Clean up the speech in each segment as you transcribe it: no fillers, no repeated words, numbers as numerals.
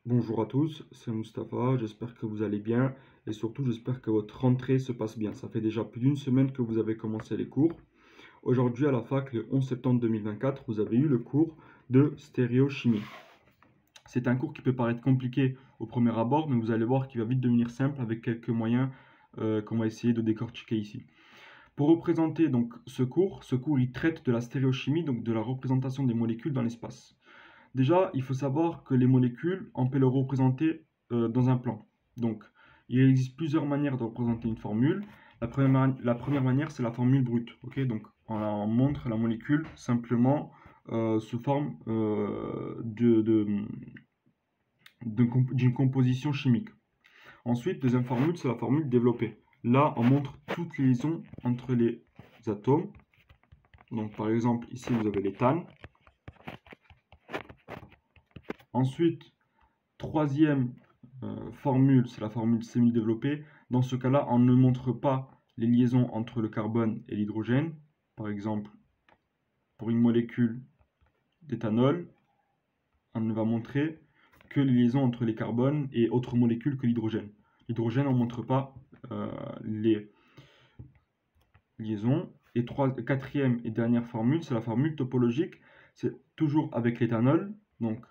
Bonjour à tous, c'est Mustapha, j'espère que vous allez bien et surtout j'espère que votre rentrée se passe bien. Ça fait déjà plus d'une semaine que vous avez commencé les cours. Aujourd'hui à la fac, le 11 septembre 2024, vous avez eu le cours de stéréochimie. C'est un cours qui peut paraître compliqué au premier abord, mais vous allez voir qu'il va vite devenir simple avec quelques moyens qu'on va essayer de décortiquer ici. Pour représenter donc ce cours il traite de la stéréochimie, donc de la représentation des molécules dans l'espace. Déjà, il faut savoir que les molécules, on peut les représenter dans un plan. Donc, il existe plusieurs manières de représenter une formule. La première manière, c'est la formule brute. Ok, donc, on montre la molécule simplement sous forme d'une composition chimique. Ensuite, deuxième formule, c'est la formule développée. Là, on montre toutes les liaisons entre les atomes. Donc, par exemple, ici, vous avez l'éthane. Ensuite, troisième formule, c'est la formule semi-développée. Dans ce cas-là, on ne montre pas les liaisons entre le carbone et l'hydrogène. Par exemple, pour une molécule d'éthanol, on ne va montrer que les liaisons entre les carbones et autres molécules que l'hydrogène. L'hydrogène, on ne montre pas les liaisons. Et quatrième et dernière formule, c'est la formule topologique. C'est toujours avec l'éthanol. Donc,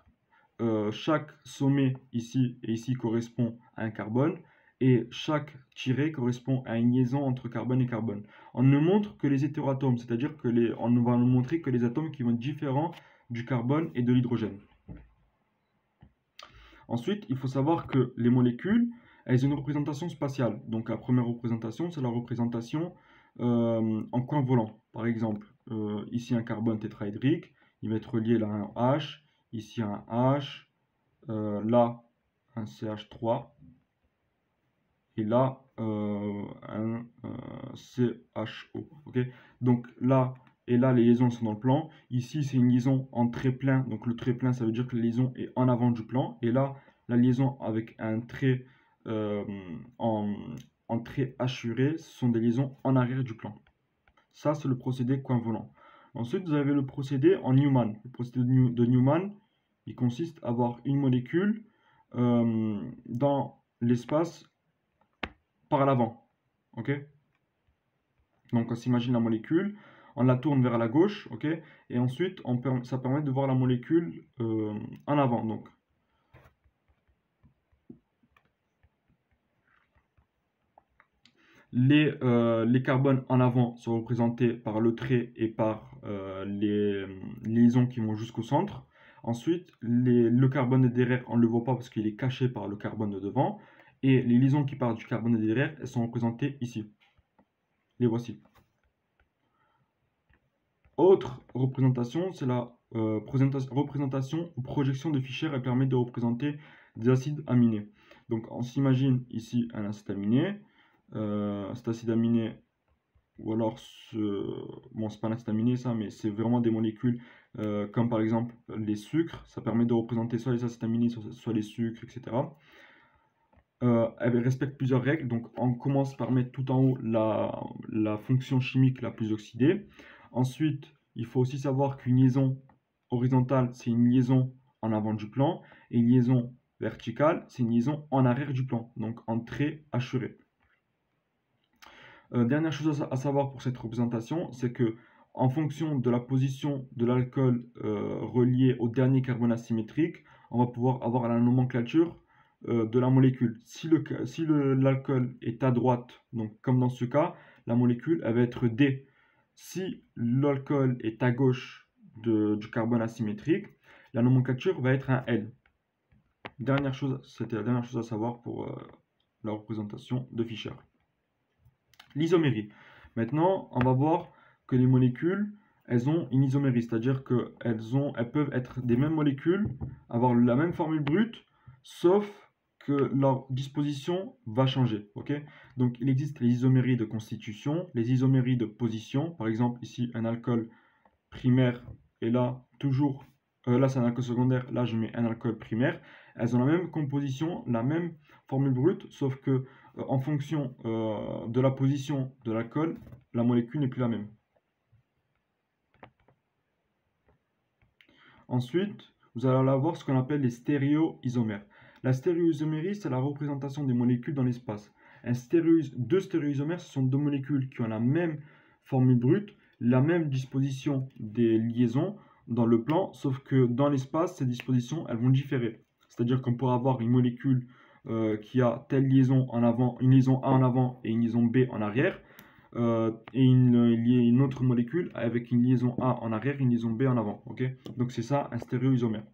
chaque sommet ici et ici correspond à un carbone et chaque tiré correspond à une liaison entre carbone et carbone. On ne montre que les hétéroatomes, c'est-à-dire on ne va montrer que les atomes qui vont être différents du carbone et de l'hydrogène. Ensuite, il faut savoir que les molécules, elles ont une représentation spatiale. Donc la première représentation, c'est la représentation en coin volant. Par exemple, ici un carbone tétraédrique, il va être relié là à un H, ici un H, là un CH3 et là un CHO. Okay, donc là et là les liaisons sont dans le plan. Ici c'est une liaison en trait plein, donc le trait plein ça veut dire que la liaison est en avant du plan. Et là la liaison avec un trait en, en trait hachuré, ce sont des liaisons en arrière du plan. Ça c'est le procédé coin volant. Ensuite vous avez le procédé en Newman. Le procédé de Newman, il consiste à avoir une molécule dans l'espace par l'avant. Ok, donc on s'imagine la molécule, on la tourne vers la gauche, ok, et ensuite ça permet de voir la molécule en avant. Donc les carbones en avant sont représentés par le trait et par les liaisons qui vont jusqu'au centre. Ensuite, le carbone de derrière, on ne le voit pas parce qu'il est caché par le carbone de devant. Et les liaisons qui partent du carbone de derrière, elles sont représentées ici. Les voici. Autre représentation, c'est la représentation ou projection de Fischer. Elle permet de représenter des acides aminés. Donc on s'imagine ici un acide aminé. Cet acide aminé, ou alors bon, c'est pas un acide aminé ça, mais c'est vraiment des molécules comme par exemple les sucres. Ça permet de représenter soit les acides aminés, soit les sucres, etc. Elle respecte plusieurs règles. Donc on commence par mettre tout en haut la fonction chimique la plus oxydée. Ensuite, il faut aussi savoir qu'une liaison horizontale, c'est une liaison en avant du plan, et une liaison verticale, c'est une liaison en arrière du plan, donc en trait hachuré. Dernière chose à savoir pour cette représentation, c'est que en fonction de la position de l'alcool relié au dernier carbone asymétrique, on va pouvoir avoir la nomenclature de la molécule. Si l'alcool est à droite, donc comme dans ce cas, la molécule elle va être D. Si l'alcool est à gauche du carbone asymétrique, la nomenclature va être un L. C'était la dernière chose à savoir pour la représentation de Fischer. L'isomérie. Maintenant, on va voir que les molécules, elles ont une isomérie, c'est-à-dire qu'elles peuvent être des mêmes molécules, avoir la même formule brute, sauf que leur disposition va changer. Okay, donc il existe les isoméries de constitution, les isoméries de position. Par exemple, ici, un alcool primaire, et là, toujours, là c'est un alcool secondaire, là je mets un alcool primaire. Elles ont la même composition, la même formule brute, sauf que en fonction de la position de l'alcool, la molécule n'est plus la même. Ensuite, vous allez avoir ce qu'on appelle les stéréoisomères. La stéréoisomérie, c'est la représentation des molécules dans l'espace. Deux stéréoisomères, ce sont deux molécules qui ont la même formule brute, la même disposition des liaisons dans le plan, sauf que dans l'espace, ces dispositions, elles vont différer. C'est-à-dire qu'on pourra avoir une molécule qui a telle liaison en avant, une liaison A en avant et une liaison B en arrière, et une autre molécule avec une liaison A en arrière et une liaison B en avant. Okay, donc c'est ça un stéréoisomère.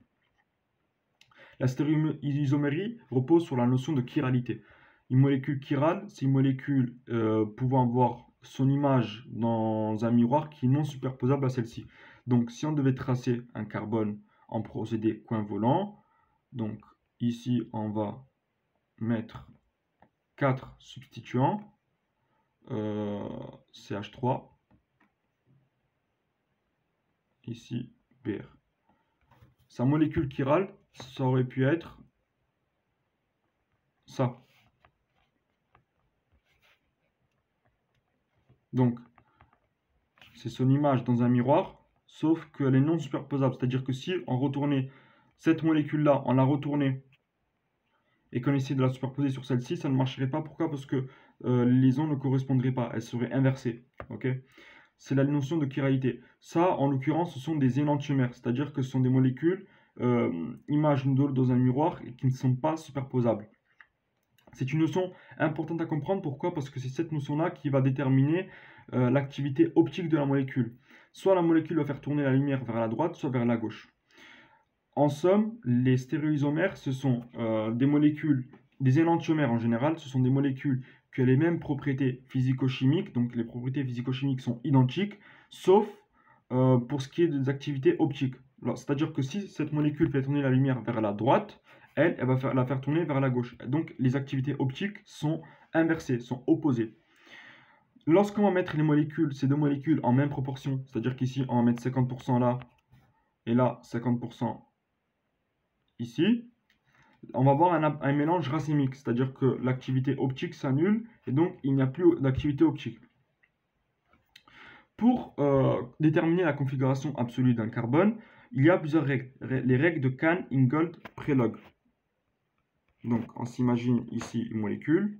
La stéréoisomérie repose sur la notion de chiralité. Une molécule chirale, c'est une molécule pouvant avoir son image dans un miroir qui est non superposable à celle-ci. Donc si on devait tracer un carbone en procédé coin volant, donc ici on va mettre 4 substituants, CH3, ici Br. Sa molécule chirale, ça aurait pu être ça. Donc, c'est son image dans un miroir, sauf qu'elle est non superposable. C'est-à-dire que si on retournait cette molécule-là, on la retournait et qu'on essayait de la superposer sur celle-ci, ça ne marcherait pas. Pourquoi? Parce que les liaisons ne correspondraient pas, elles seraient inversées. Okay, c'est la notion de chiralité. Ça, en l'occurrence, ce sont des énantiomères, c'est-à-dire que ce sont des molécules images l'une de l'autre dans un miroir et qui ne sont pas superposables. C'est une notion importante à comprendre. Pourquoi? Parce que c'est cette notion-là qui va déterminer l'activité optique de la molécule. Soit la molécule va faire tourner la lumière vers la droite, soit vers la gauche. En somme, les stéréoisomères, ce sont des molécules, des énantiomères en général, ce sont des molécules qui ont les mêmes propriétés physico-chimiques, donc les propriétés physico-chimiques sont identiques, sauf pour ce qui est des activités optiques. C'est-à-dire que si cette molécule fait tourner la lumière vers la droite, elle va la faire tourner vers la gauche. Donc les activités optiques sont inversées, sont opposées. Lorsqu'on va mettre les molécules, ces deux molécules en même proportion, c'est-à-dire qu'ici on va mettre 50% là, et là 50% ici, on va avoir un mélange racémique, c'est-à-dire que l'activité optique s'annule, et donc il n'y a plus d'activité optique. Pour déterminer la configuration absolue d'un carbone, il y a plusieurs règles. Les règles de Cahn-Ingold-Prelog. Donc, on s'imagine ici une molécule.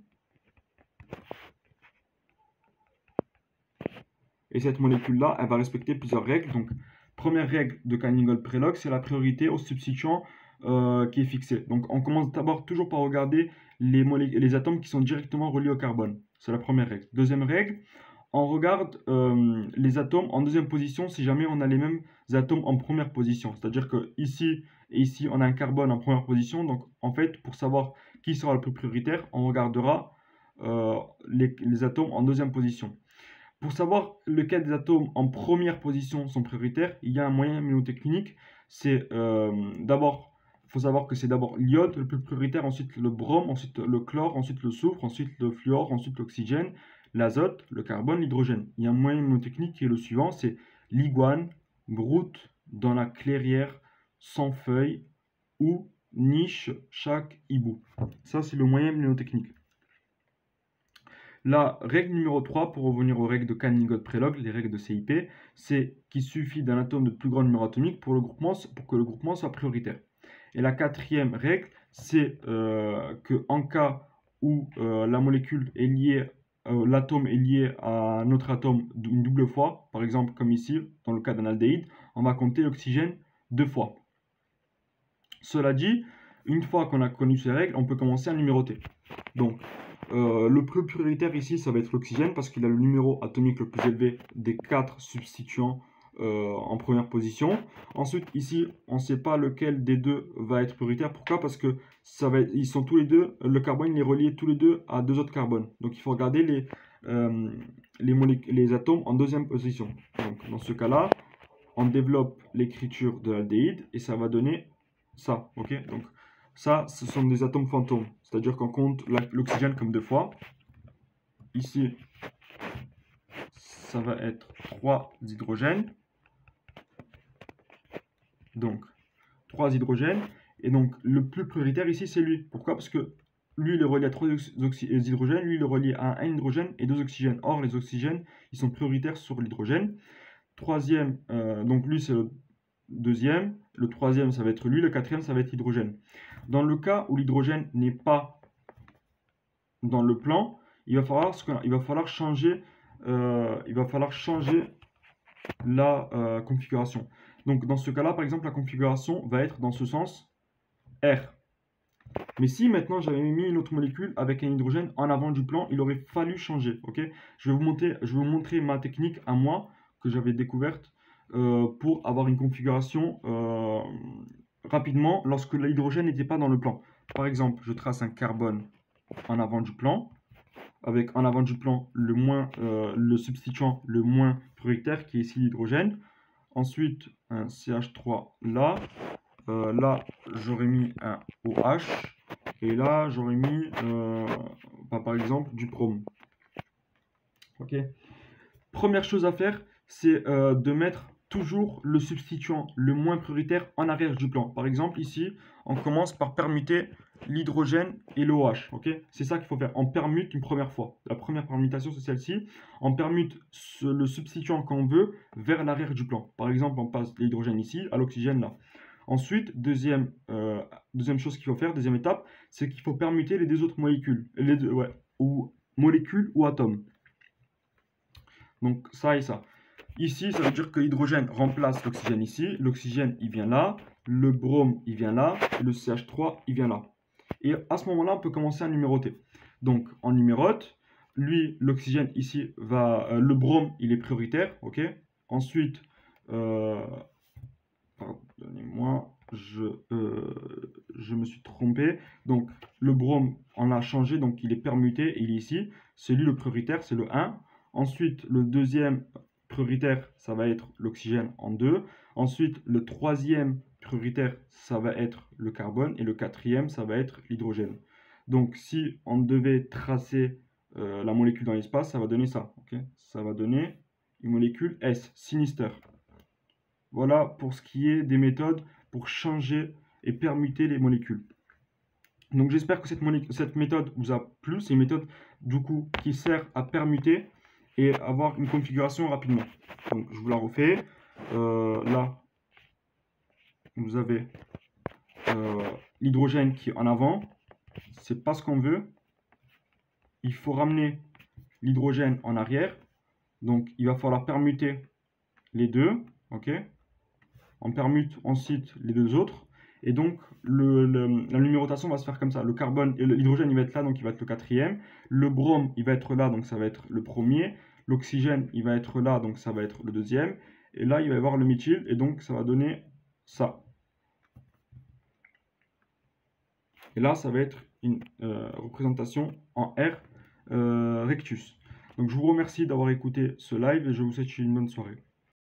Et cette molécule-là, elle va respecter plusieurs règles. Donc, première règle de Cahn-Ingold-Prelog, c'est la priorité au substituant qui est fixé. Donc, on commence d'abord toujours par regarder les atomes qui sont directement reliés au carbone. C'est la première règle. Deuxième règle, on regarde les atomes en deuxième position si jamais on a les mêmes atomes en première position. C'est-à-dire que ici et ici, on a un carbone en première position. Donc, en fait, pour savoir qui sera le plus prioritaire, on regardera les atomes en deuxième position. Pour savoir lequel des atomes en première position sont prioritaires, il y a un moyen mnémotechnique. C'est d'abord, il faut savoir que c'est d'abord l'iode le plus prioritaire, ensuite le brome, ensuite le chlore, ensuite le soufre, ensuite le fluor, ensuite l'oxygène, l'azote, le carbone, l'hydrogène. Il y a un moyen mnémotechnique qui est le suivant, c'est l'iguane, broute, dans la clairière, sans feuilles, ou niche, chaque hibou. Ça, c'est le moyen mnémotechnique. La règle numéro 3, pour revenir aux règles de Cahn-Ingold-Prelog, les règles de CIP, c'est qu'il suffit d'un atome de plus grand numéro atomique pour que le groupement soit prioritaire. Et la quatrième règle, c'est qu'en cas où la molécule est liée, l'atome est lié à un autre atome une double fois, par exemple comme ici, dans le cas d'un aldéhyde, on va compter l'oxygène 2 fois. Cela dit, une fois qu'on a connu ces règles, on peut commencer à numéroter. Donc, le plus prioritaire ici, ça va être l'oxygène parce qu'il a le numéro atomique le plus élevé des 4 substituants en première position. Ensuite, ici, on ne sait pas lequel des deux va être prioritaire. Pourquoi? Parce que ils sont tous les deux, le carbone il est relié tous les deux à deux autres carbones. Donc, il faut regarder les atomes en deuxième position. Donc, dans ce cas-là, on développe l'écriture de l'aldéhyde et ça va donner ça. Ok, donc ça, ce sont des atomes fantômes. C'est-à-dire qu'on compte l'oxygène comme 2 fois. Ici, ça va être 3 hydrogènes. Donc, 3 hydrogènes. Et donc, le plus prioritaire ici, c'est lui. Pourquoi? Parce que lui, il est relié à 3 hydrogènes. Lui, il est relié à 1 hydrogène et 2 oxygènes. Or, les oxygènes, ils sont prioritaires sur l'hydrogène. Troisième, donc lui, c'est deuxième, le troisième, ça va être lui, le quatrième, ça va être l'hydrogène. Dans le cas où l'hydrogène n'est pas dans le plan, il va falloir changer la configuration. Donc dans ce cas-là, par exemple, la configuration va être dans ce sens R. Mais si maintenant j'avais mis une autre molécule avec un hydrogène en avant du plan, il aurait fallu changer. Ok, je vais vous montrer ma technique à moi que j'avais découverte pour avoir une configuration rapidement lorsque l'hydrogène n'était pas dans le plan. Par exemple, je trace un carbone en avant du plan, avec en avant du plan le substituant le moins prioritaire qui est ici l'hydrogène. Ensuite, un CH3 là. Là, j'aurais mis un OH. Et là, j'aurais mis, par exemple, du chrome. Ok. Première chose à faire, c'est de mettre toujours le substituant le moins prioritaire en arrière du plan. Par exemple, ici, on commence par permuter l'hydrogène et l'OH. Ok, c'est ça qu'il faut faire. On permute une première fois. La première permutation, c'est celle-ci. On permute le substituant qu'on veut vers l'arrière du plan. Par exemple, on passe l'hydrogène ici à l'oxygène là. Ensuite, deuxième chose qu'il faut faire, deuxième étape, c'est qu'il faut permuter les deux autres molécules, ou molécules ou atomes. Donc ça et ça. Ici, ça veut dire que l'hydrogène remplace l'oxygène ici, l'oxygène il vient là, le brome il vient là, et le CH3 il vient là. Et à ce moment-là, on peut commencer à numéroter. Donc on numérote, lui, l'oxygène ici le brome il est prioritaire, ok. Ensuite, pardonnez-moi, je me suis trompé. Donc, le brome, on l'a changé, donc il est permuté, il est ici. C'est lui le prioritaire, c'est le 1. Ensuite, le deuxième prioritaire, ça va être l'oxygène en 2. Ensuite, le troisième prioritaire, ça va être le carbone. Et le quatrième, ça va être l'hydrogène. Donc, si on devait tracer la molécule dans l'espace, ça va donner ça. Okay, ça va donner une molécule S, sinister. Voilà pour ce qui est des méthodes pour changer et permuter les molécules. Donc j'espère que cette méthode vous a plu. C'est une méthode du coup qui sert à permuter et avoir une configuration rapidement. Donc je vous la refais. Là, vous avez l'hydrogène qui est en avant. C'est pas ce qu'on veut. Il faut ramener l'hydrogène en arrière. Donc il va falloir permuter les deux. Ok. On permute ensuite les deux autres. Et donc, la numérotation va se faire comme ça. Le carbone et l'hydrogène, il va être là, donc il va être le quatrième. Le brome, il va être là, donc ça va être le premier. L'oxygène, il va être là, donc ça va être le deuxième. Et là, il va y avoir le méthyle, et donc ça va donner ça. Et là, ça va être une représentation en R rectus. Donc, je vous remercie d'avoir écouté ce live et je vous souhaite une bonne soirée.